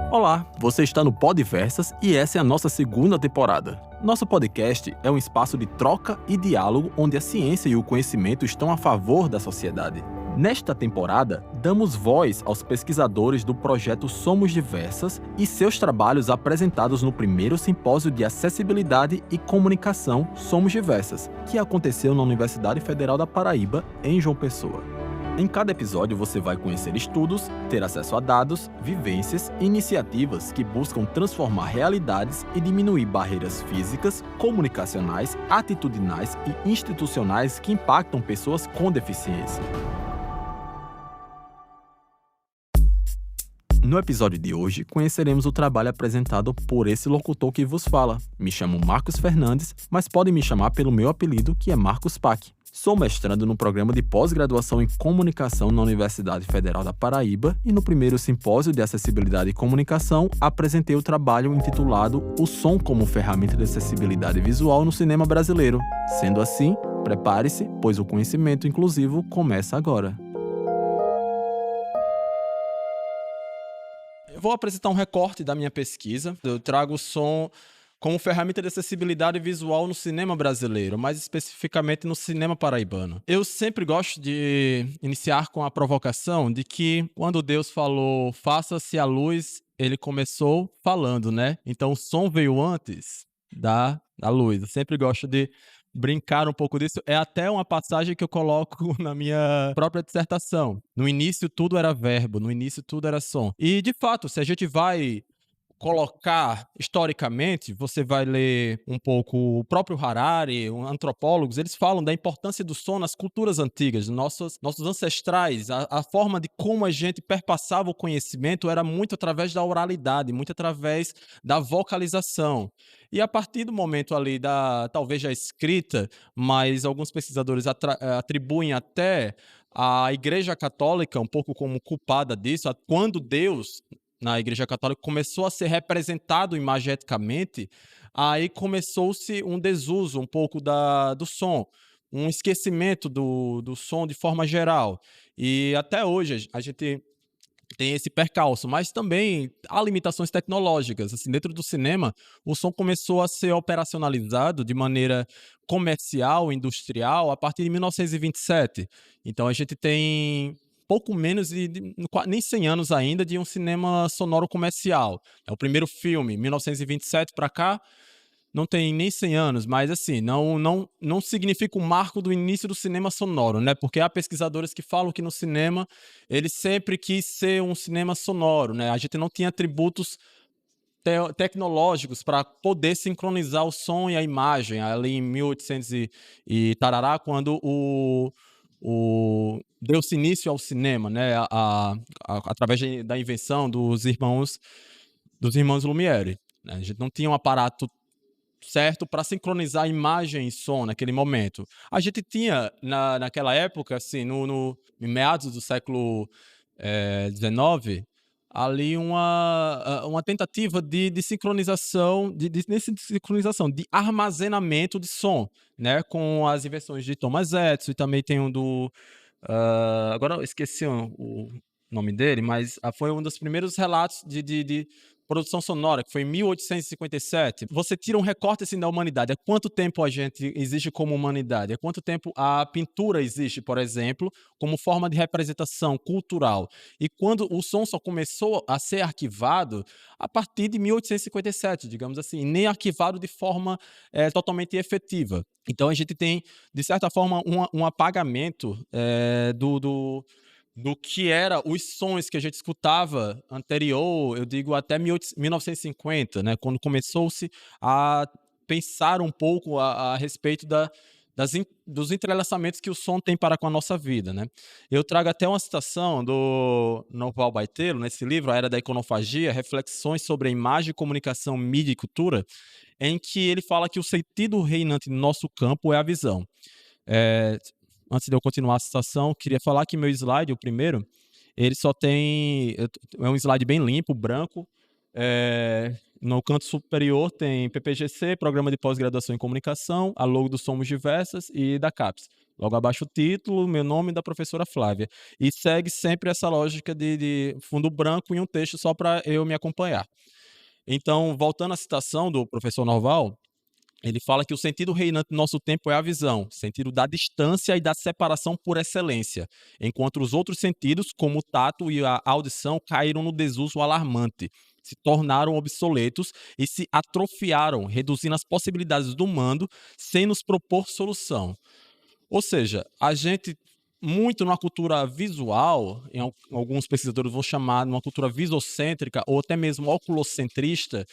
Olá, você está no Podversas e essa é a nossa segunda temporada. Nosso podcast é um espaço de troca e diálogo onde a ciência e o conhecimento estão a favor da sociedade. Nesta temporada, damos voz aos pesquisadores do projeto Somos Diversas e seus trabalhos apresentados no primeiro simpósio de acessibilidade e comunicação Somos Diversas, que aconteceu na Universidade Federal da Paraíba, em João Pessoa. Em cada episódio você vai conhecer estudos, ter acesso a dados, vivências e iniciativas que buscam transformar realidades e diminuir barreiras físicas, comunicacionais, atitudinais e institucionais que impactam pessoas com deficiência. No episódio de hoje, conheceremos o trabalho apresentado por esse locutor que vos fala. Me chamo Marcos Fernandes, mas podem me chamar pelo meu apelido, que é Marcos Pac. Sou mestrando no programa de pós-graduação em comunicação na Universidade Federal da Paraíba e no primeiro simpósio de acessibilidade e comunicação apresentei o trabalho intitulado O Som como ferramenta de acessibilidade visual no cinema brasileiro. Sendo assim, prepare-se, pois o conhecimento inclusivo começa agora. Eu vou apresentar um recorte da minha pesquisa. Eu trago o som como ferramenta de acessibilidade visual no cinema brasileiro, mais especificamente no cinema paraibano. Eu sempre gosto de iniciar com a provocação de que quando Deus falou, faça-se a luz, ele começou falando, né? Então o som veio antes da luz. Eu sempre gosto de brincar um pouco disso. É até uma passagem que eu coloco na minha própria dissertação. No início tudo era verbo, no início tudo era som. E, de fato, se a gente vai colocar historicamente, você vai ler um pouco o próprio Harari, antropólogos, eles falam da importância do som nas culturas antigas, nossos ancestrais, a forma de como a gente perpassava o conhecimento era muito através da oralidade, muito através da vocalização. E a partir do momento ali talvez da escrita, mas alguns pesquisadores atribuem até a Igreja Católica um pouco como culpada disso, quando Deus na Igreja Católica começou a ser representado imageticamente, aí começou-se um desuso um pouco do som, um esquecimento do som de forma geral. E até hoje a gente tem esse percalço, mas também há limitações tecnológicas. Assim, dentro do cinema, o som começou a ser operacionalizado de maneira comercial, industrial, a partir de 1927. Então a gente tem pouco menos nem 100 anos ainda de um cinema sonoro comercial. É o primeiro filme, 1927 para cá, não tem nem 100 anos, mas assim, não significa um marco do início do cinema sonoro, né? Porque há pesquisadores que falam que no cinema ele sempre quis ser um cinema sonoro, né? A gente não tinha atributos tecnológicos para poder sincronizar o som e a imagem, ali em 1800 e tarará, quando deu-se início ao cinema, né? Através da invenção dos irmãos Lumière, né? A gente não tinha um aparato certo para sincronizar imagem e som naquele momento. A gente tinha, naquela época, assim, em meados do século XIX, ali uma tentativa de sincronização, sincronização, de armazenamento de som, né, com as invenções de Thomas Edison, e também tem um agora eu esqueci o nome dele, mas foi um dos primeiros relatos de produção sonora, que foi em 1857. Você tira um recorte assim da humanidade. Há quanto tempo a gente existe como humanidade? Há quanto tempo a pintura existe, por exemplo, como forma de representação cultural? E quando o som só começou a ser arquivado a partir de 1857, digamos assim, nem arquivado de forma totalmente efetiva. Então a gente tem, de certa forma, um apagamento do que era os sons que a gente escutava anterior, eu digo até 1950, né, quando começou-se a pensar um pouco a respeito dos entrelaçamentos que o som tem para com a nossa vida, né. Eu trago até uma citação do Noval Baitelo, nesse livro, A Era da Iconofagia, Reflexões sobre a Imagem, Comunicação, Mídia e Cultura, em que ele fala que o sentido reinante no nosso campo é a visão. Antes de eu continuar a citação, queria falar que meu slide, o primeiro, ele só tem... É um slide bem limpo, branco. No canto superior tem PPGC, Programa de Pós-Graduação em Comunicação, a logo do Somos Diversas e da CAPES. Logo abaixo o título, meu nome da professora Flávia. E segue sempre essa lógica de fundo branco e um texto só para eu me acompanhar. Então, voltando à citação do professor Norval, ele fala que o sentido reinante no nosso tempo é a visão, sentido da distância e da separação por excelência, enquanto os outros sentidos, como o tato e a audição, caíram no desuso alarmante, se tornaram obsoletos e se atrofiaram, reduzindo as possibilidades do mundo sem nos propor solução. Ou seja, a gente muito numa cultura visual, alguns pesquisadores vão chamar de uma cultura visocêntrica ou até mesmo oculocentrista,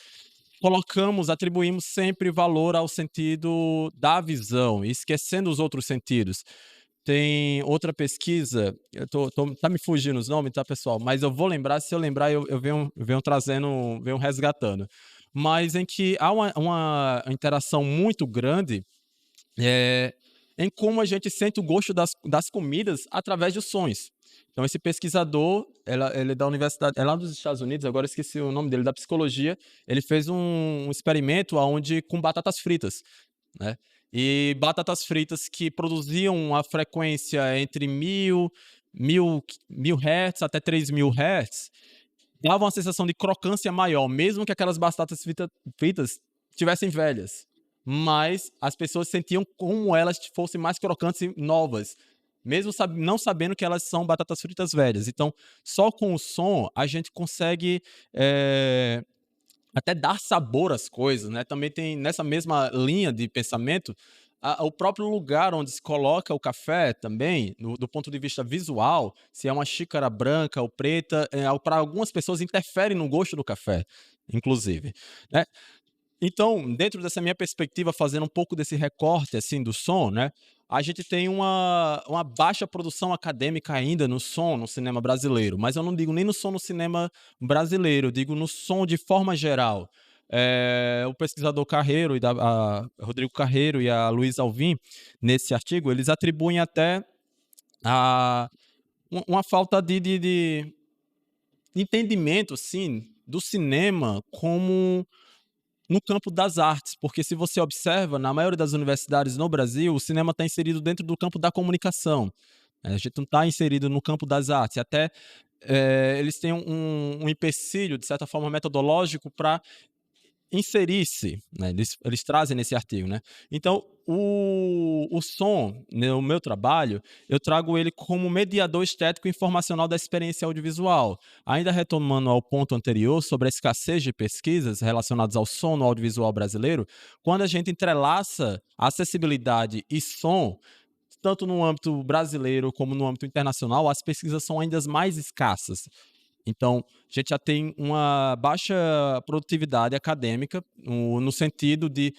atribuímos sempre valor ao sentido da visão, esquecendo os outros sentidos. Tem outra pesquisa, tá me fugindo os nomes, tá, pessoal? Mas eu vou lembrar, se eu lembrar, eu venho trazendo, venho resgatando. Mas em que há uma interação muito grande é, em como a gente sente o gosto das comidas através dos sons. Então, esse pesquisador, ele é da universidade, é lá dos Estados Unidos, agora esqueci o nome dele, da psicologia, ele fez um experimento onde, com batatas fritas, né? E batatas fritas que produziam uma frequência entre 1000 Hz até 3000 Hz, davam uma sensação de crocância maior, mesmo que aquelas batatas fritas tivessem velhas. Mas as pessoas sentiam como elas fossem mais crocantes e novas, mesmo não sabendo que elas são batatas fritas velhas. Então, só com o som a gente consegue até dar sabor às coisas, né? Também tem nessa mesma linha de pensamento o próprio lugar onde se coloca o café também, do ponto de vista visual, se é uma xícara branca ou preta, para algumas pessoas interfere no gosto do café, inclusive, né? Então, dentro dessa minha perspectiva, fazendo um pouco desse recorte assim do som, né? A gente tem uma baixa produção acadêmica ainda no som no cinema brasileiro, mas eu não digo nem no som no cinema brasileiro, eu digo no som de forma geral. O pesquisador Carreiro Rodrigo Carreiro e a Luiz Alvim, nesse artigo, eles atribuem até a uma falta de entendimento, assim, do cinema como no campo das artes, porque se você observa, na maioria das universidades no Brasil, o cinema está inserido dentro do campo da comunicação. A gente não está inserido no campo das artes. Até eles têm um empecilho, de certa forma, metodológico para inserir-se, né? Eles trazem nesse artigo, né? Então, o som, no meu trabalho, eu trago ele como mediador estético e informacional da experiência audiovisual. Ainda retomando ao ponto anterior sobre a escassez de pesquisas relacionadas ao som no audiovisual brasileiro, quando a gente entrelaça acessibilidade e som, tanto no âmbito brasileiro como no âmbito internacional, as pesquisas são ainda mais escassas. Então, a gente já tem uma baixa produtividade acadêmica, no sentido de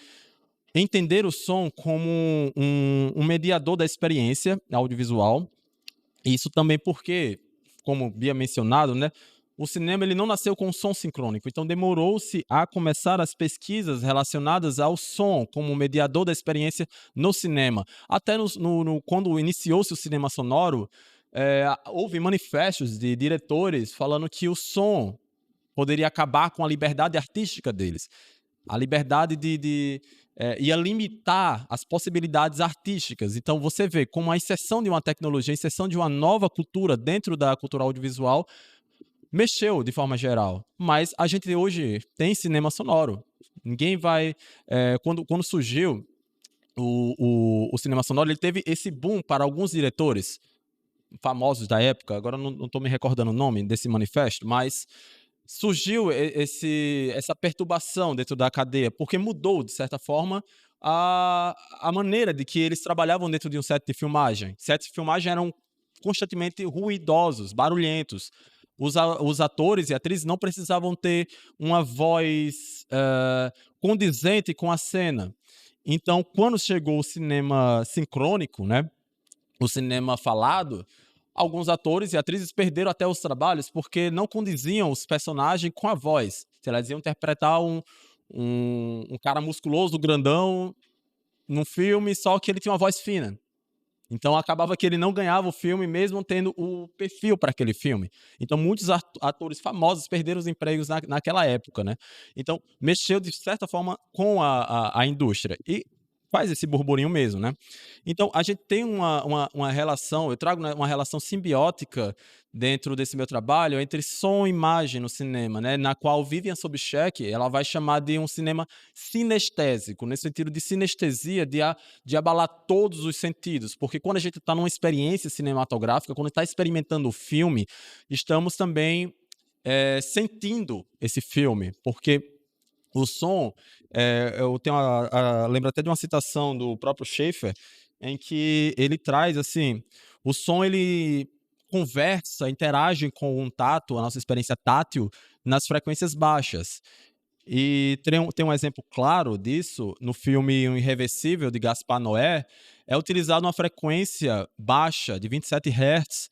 entender o som como um mediador da experiência audiovisual. Isso também porque, como havia mencionado, né, o cinema ele não nasceu com som sincrônico, então demorou-se a começar as pesquisas relacionadas ao som como mediador da experiência no cinema. Até quando iniciou-se o cinema sonoro, houve manifestos de diretores falando que o som poderia acabar com a liberdade artística deles. A liberdade ia limitar as possibilidades artísticas. Então, você vê como a inserção de uma tecnologia, a inserção de uma nova cultura dentro da cultura audiovisual mexeu de forma geral. Mas a gente hoje tem cinema sonoro. Ninguém vai... quando surgiu o cinema sonoro, ele teve esse boom para alguns diretores famosos da época, agora não estou me recordando o nome desse manifesto, mas surgiu essa perturbação dentro da cadeia, porque mudou, de certa forma, a maneira de que eles trabalhavam dentro de um set de filmagem. Sets de filmagem eram constantemente ruidosos, barulhentos. Os atores e atrizes não precisavam ter uma voz condizente com a cena. Então, quando chegou o cinema sincrônico, né, o cinema falado, alguns atores e atrizes perderam até os trabalhos porque não condiziam os personagens com a voz. Se elas iam interpretar um cara musculoso, grandão, num filme, só que ele tinha uma voz fina. Então acabava que ele não ganhava o filme, mesmo tendo o perfil para aquele filme. Então muitos atores famosos perderam os empregos naquela época, né? Então mexeu de certa forma com a indústria. E faz esse burburinho mesmo, né? Então, a gente tem uma relação, eu trago, né, uma relação simbiótica dentro desse meu trabalho entre som e imagem no cinema, né? Na qual Vivian Sobchak, ela vai chamar de um cinema sinestésico, nesse sentido de sinestesia, de abalar todos os sentidos, porque quando a gente está numa experiência cinematográfica, quando está experimentando o filme, estamos também sentindo esse filme, porque o som, eu tenho lembro até de uma citação do próprio Schaeffer, em que ele traz assim, o som ele conversa, interage com o tato, a nossa experiência tátil, nas frequências baixas. E tem um exemplo claro disso no filme O Irreversível, de Gaspar Noé, é utilizado uma frequência baixa de 27 Hz.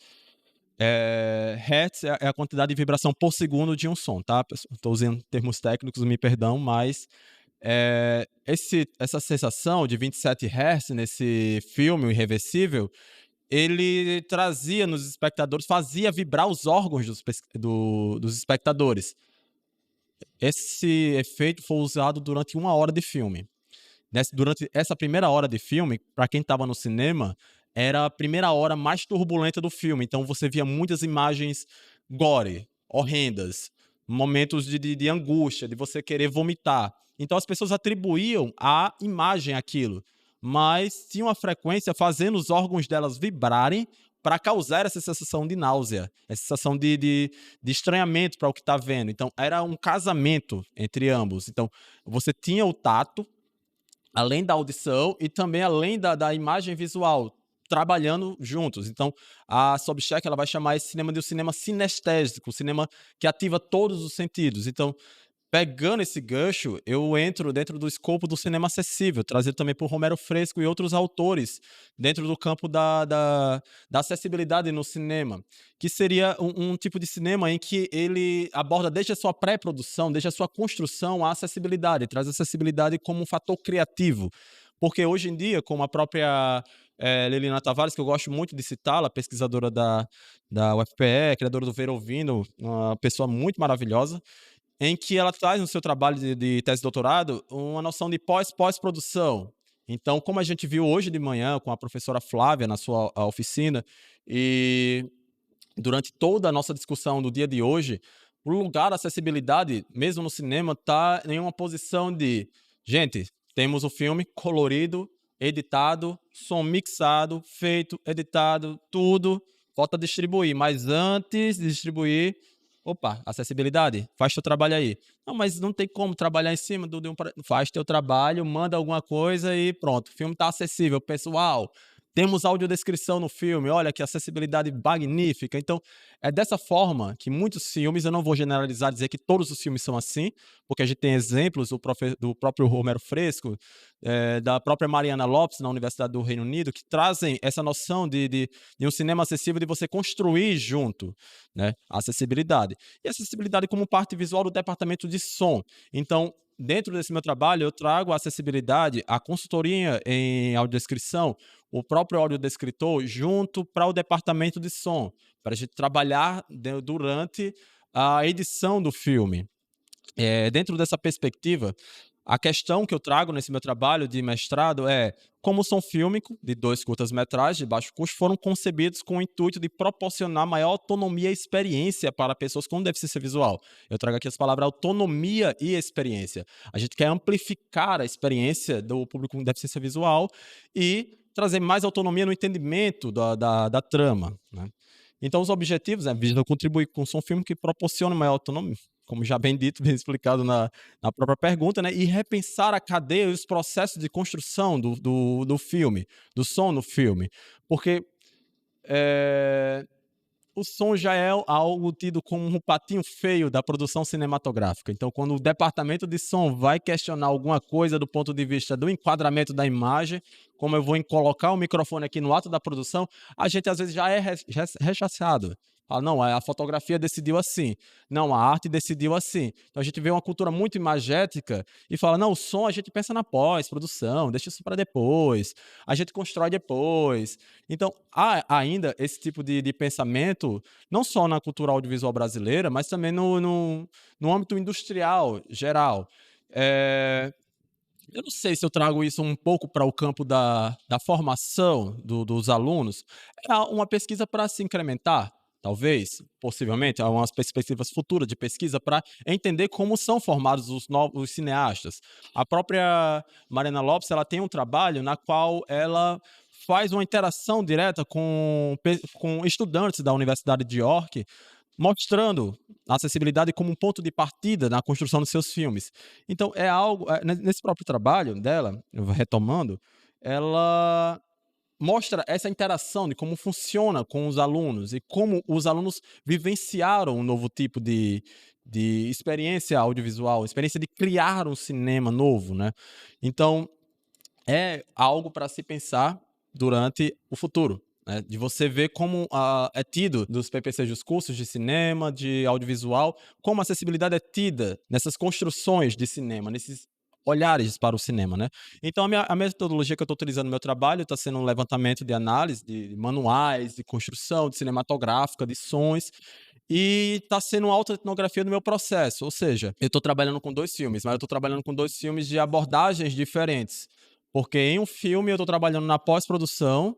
Hertz é a quantidade de vibração por segundo de um som, tá? Estou usando termos técnicos, me perdão, mas essa sensação de 27 Hz nesse filme, O Irreversível, ele trazia nos espectadores, fazia vibrar os órgãos dos espectadores. Esse efeito foi usado durante 1 hora de filme. Durante essa primeira hora de filme, para quem estava no cinema, era a primeira hora mais turbulenta do filme. Então você via muitas imagens gore, horrendas, momentos de angústia, de você querer vomitar. Então as pessoas atribuíam à imagem aquilo, mas tinha uma frequência fazendo os órgãos delas vibrarem para causar essa sensação de náusea, essa sensação de estranhamento para o que está vendo. Então era um casamento entre ambos. Então você tinha o tato, além da audição e também além da imagem visual, trabalhando juntos. Então, a Sobchak, ela vai chamar esse cinema de um cinema sinestésico, um cinema que ativa todos os sentidos. Então, pegando esse gancho, eu entro dentro do escopo do cinema acessível, trazido também por Romero Fresco e outros autores, dentro do campo da acessibilidade no cinema, que seria um tipo de cinema em que ele aborda desde a sua pré-produção, desde a sua construção, a acessibilidade, traz a acessibilidade como um fator criativo. Porque hoje em dia, como a própria Liliana Tavares, que eu gosto muito de citá-la, pesquisadora da UFPE, criadora do Ver Ouvindo, uma pessoa muito maravilhosa, em que ela traz no seu trabalho de tese de doutorado uma noção de pós-produção. Então, como a gente viu hoje de manhã com a professora Flávia na sua oficina, e durante toda a nossa discussão do dia de hoje, o lugar da acessibilidade, mesmo no cinema, está em uma posição de, gente, temos o filme colorido, editado, som mixado, feito, editado, tudo, falta distribuir, mas antes de distribuir, opa, acessibilidade, faz teu trabalho aí. Não, mas não tem como trabalhar em cima faz teu trabalho, manda alguma coisa e pronto, o filme está acessível. Pessoal, temos audiodescrição no filme, olha que acessibilidade magnífica. Então, é dessa forma que muitos filmes, eu não vou generalizar, dizer que todos os filmes são assim, porque a gente tem exemplos do próprio Romero Fresco, da própria Mariana Lopes, na Universidade do Reino Unido, que trazem essa noção de um cinema acessível, de você construir junto, né, a acessibilidade. E a acessibilidade como parte visual do departamento de som. Então, dentro desse meu trabalho, eu trago a acessibilidade, a consultoria em audiodescrição, o próprio audiodescritor, junto para o departamento de som, para a gente trabalhar durante a edição do filme. Dentro dessa perspectiva, a questão que eu trago nesse meu trabalho de mestrado é como o som fílmico de 2 curtas-metragens de baixo custo foram concebidos com o intuito de proporcionar maior autonomia e experiência para pessoas com deficiência visual. Eu trago aqui as palavras autonomia e experiência. A gente quer amplificar a experiência do público com deficiência visual e trazer mais autonomia no entendimento da trama, né? Então, os objetivos visam contribuir com o som fílmico que proporciona maior autonomia, como já bem dito, bem explicado na própria pergunta, né? E repensar a cadeia e os processos de construção do filme, do som no filme. Porque o som já é algo tido como um patinho feio da produção cinematográfica. Então, quando o departamento de som vai questionar alguma coisa do ponto de vista do enquadramento da imagem, como eu vou colocar o microfone aqui no ato da produção, a gente às vezes já é rechaçado. Fala, não, a fotografia decidiu assim. Não, a arte decidiu assim. Então a gente vê uma cultura muito imagética e fala, não, o som a gente pensa na pós-produção, deixa isso para depois, a gente constrói depois. Então, há ainda esse tipo de pensamento, não só na cultura audiovisual brasileira, mas também no âmbito industrial geral. Eu não sei se eu trago isso um pouco para o campo da formação dos alunos. É uma pesquisa para se incrementar, talvez, possivelmente, há umas perspectivas futuras de pesquisa para entender como são formados os novos cineastas. A própria Mariana Lopes, ela tem um trabalho na qual ela faz uma interação direta com estudantes da Universidade de York, mostrando a acessibilidade como um ponto de partida na construção dos seus filmes. Então é algo, nesse próprio trabalho dela, retomando, ela mostra essa interação de como funciona com os alunos e como os alunos vivenciaram um novo tipo de experiência audiovisual, experiência de criar um cinema novo, né. Então é algo para se pensar durante o futuro, né, de você ver como é tido dos PPCs dos cursos de cinema, de audiovisual, como a acessibilidade é tida nessas construções de cinema, nesses olhares para o cinema, né. Então a metodologia que eu estou utilizando no meu trabalho está sendo um levantamento de análise de manuais, de construção, de cinematográfica, de sons, e está sendo uma autoetnografia do meu processo, ou seja, eu estou trabalhando com 2 filmes, mas eu estou trabalhando com 2 filmes de abordagens diferentes. Porque em um filme eu estou trabalhando na pós-produção,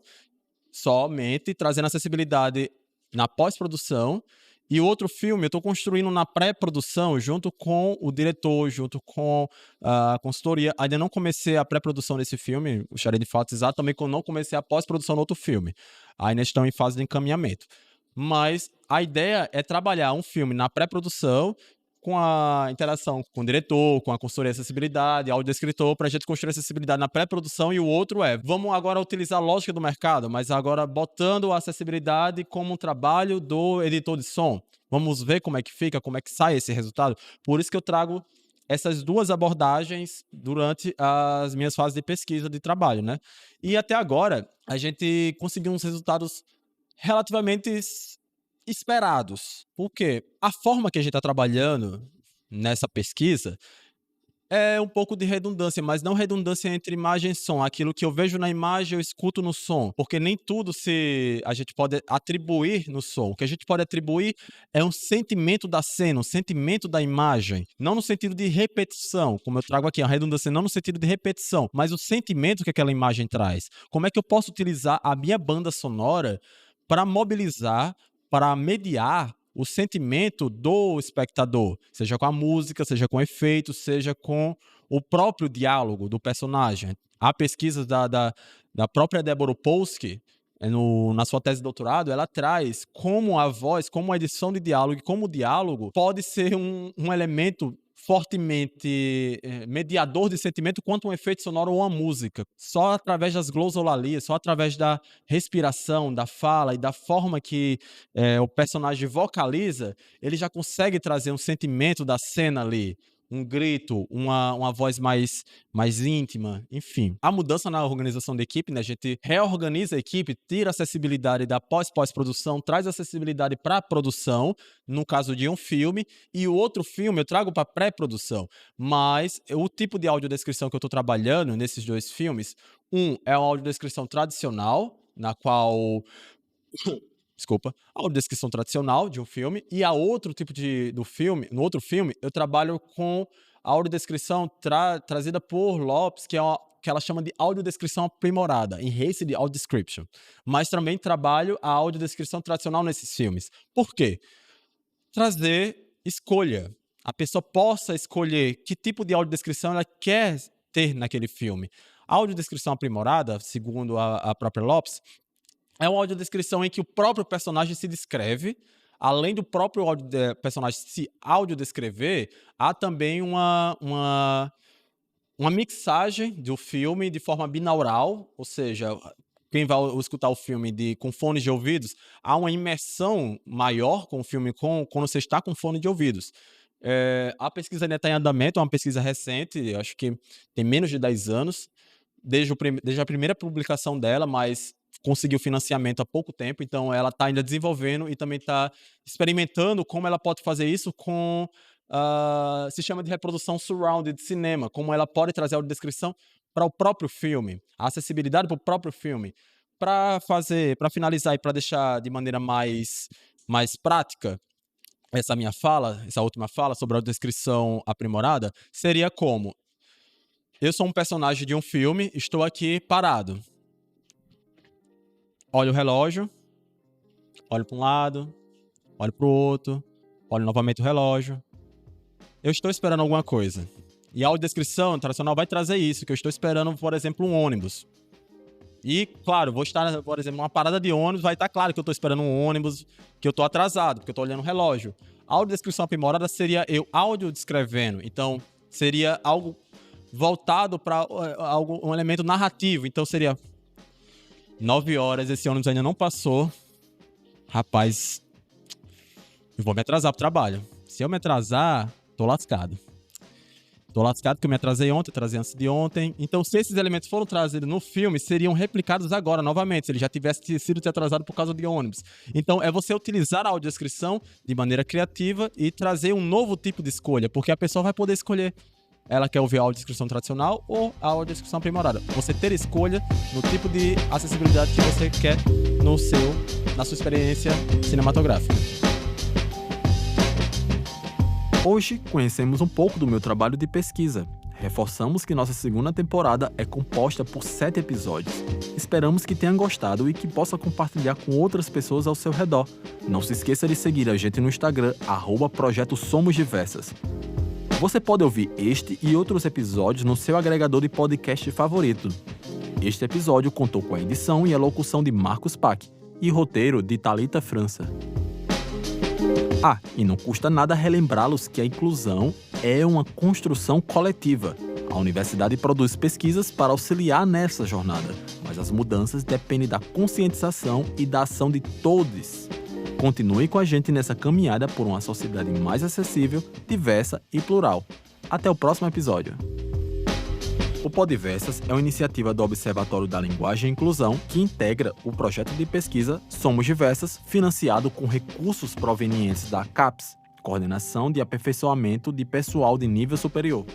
somente trazendo acessibilidade na pós-produção, e o outro filme eu estou construindo na pré-produção junto com o diretor, junto com a consultoria. Ainda não comecei a pré-produção desse filme, o Xadrez de Fatos Exatos, também que eu não comecei a pós-produção no outro filme. Ainda estão em fase de encaminhamento. Mas a ideia é trabalhar um filme na pré-produção com a interação com o diretor, com a consultoria de acessibilidade, audiodescritor, para a gente construir acessibilidade na pré-produção, e o outro é, vamos agora utilizar a lógica do mercado, mas agora botando a acessibilidade como um trabalho do editor de som. Vamos ver como é que fica, como é que sai esse resultado. Por isso que eu trago essas duas abordagens durante as minhas fases de pesquisa de trabalho, né? E até agora, a gente conseguiu uns resultados relativamente esperados. Por quê? A forma que a gente está trabalhando nessa pesquisa é um pouco de redundância, mas não redundância entre imagem e som. Aquilo que eu vejo na imagem, eu escuto no som, porque nem tudo se a gente pode atribuir no som. O que a gente pode atribuir é um sentimento da cena, um sentimento da imagem, não no sentido de repetição, como eu trago aqui, a redundância não no sentido de repetição, mas o sentimento que aquela imagem traz. Como é que eu posso utilizar a minha banda sonora para mobilizar, para mediar o sentimento do espectador, seja com a música, seja com efeitos, seja com o próprio diálogo do personagem. Há pesquisas da própria Deborah Opolsky, na sua tese de doutorado, ela traz como a voz, como a edição de diálogo e como o diálogo pode ser um elemento fortemente mediador de sentimento quanto um efeito sonoro ou uma música. Só através das glosolalias, só através da respiração, da fala e da forma que o personagem vocaliza, ele já consegue trazer um sentimento da cena ali, um grito, uma voz mais íntima, enfim. A mudança na organização da equipe, né, a gente reorganiza a equipe, tira a acessibilidade da pós-produção, traz acessibilidade para a produção, no caso de um filme, e o outro filme eu trago para pré-produção. Mas o tipo de audiodescrição que eu estou trabalhando nesses 2 filmes, um é uma audiodescrição tradicional, na qual desculpa, a audiodescrição tradicional de um filme, e a outro tipo do filme, no outro filme, eu trabalho com a audiodescrição trazida por Lopes, que ela chama de audiodescrição aprimorada, Enhanced Audio Description. Mas também trabalho a audiodescrição tradicional nesses filmes. Por quê? Trazer escolha. A pessoa possa escolher que tipo de audiodescrição ela quer ter naquele filme. A audiodescrição aprimorada, segundo a própria Lopes, é uma audiodescrição em que o próprio personagem se descreve, além do próprio personagem se audiodescrever, há também uma mixagem do filme de forma binaural, ou seja, quem vai escutar o filme com fones de ouvidos, há uma imersão maior com o filme quando você está com fone de ouvidos. A pesquisa ainda está em andamento, é uma pesquisa recente, acho que tem menos de 10 anos, desde a primeira publicação dela, mas conseguiu financiamento há pouco tempo, então ela está ainda desenvolvendo e também está experimentando como ela pode fazer isso com sistema de reprodução surround de cinema, como ela pode trazer a audiodescrição para o próprio filme, a acessibilidade para o próprio filme. Para finalizar e para deixar de maneira mais prática essa última fala sobre a audiodescrição aprimorada, seria como Eu sou um personagem de um filme, estou aqui parado. Olho o relógio, olho para um lado, olho para o outro, olho novamente o relógio. Eu estou esperando alguma coisa. E a audiodescrição tradicional vai trazer isso, que eu estou esperando, por exemplo, um ônibus. E, claro, vou estar, por exemplo, numa parada de ônibus, vai estar claro que eu estou esperando um ônibus, que eu estou atrasado, porque eu estou olhando o relógio. A audiodescrição aprimorada seria eu audiodescrevendo. Então, seria algo voltado para um elemento narrativo. Então, seria 9 horas, esse ônibus ainda não passou. Rapaz, eu vou me atrasar pro trabalho. Se eu me atrasar, tô lascado. Tô lascado porque eu me atrasei ontem, atrasei antes de ontem. Então, se esses elementos foram trazidos no filme, seriam replicados agora, novamente, se ele já tivesse sido atrasado por causa de ônibus. Então, é você utilizar a audiodescrição de maneira criativa e trazer um novo tipo de escolha, porque a pessoa vai poder escolher. Ela quer ouvir a audiodescrição tradicional ou a audiodescrição aprimorada. Você ter escolha no tipo de acessibilidade que você quer na sua experiência cinematográfica. Hoje conhecemos um pouco do meu trabalho de pesquisa. Reforçamos que nossa segunda temporada é composta por 7 episódios. Esperamos que tenha gostado e que possa compartilhar com outras pessoas ao seu redor. Não se esqueça de seguir a gente no Instagram, @Projeto Somos Diversas. Você pode ouvir este e outros episódios no seu agregador de podcast favorito. Este episódio contou com a edição e a locução de Marcos Pac e roteiro de Thalita França. E não custa nada relembrá-los que a inclusão é uma construção coletiva. A universidade produz pesquisas para auxiliar nessa jornada, mas as mudanças dependem da conscientização e da ação de todos. Continue com a gente nessa caminhada por uma sociedade mais acessível, diversa e plural. Até o próximo episódio. O Podversas é uma iniciativa do Observatório da Linguagem e Inclusão que integra o projeto de pesquisa Somos Diversas, financiado com recursos provenientes da CAPES, Coordenação de Aperfeiçoamento de Pessoal de Nível Superior.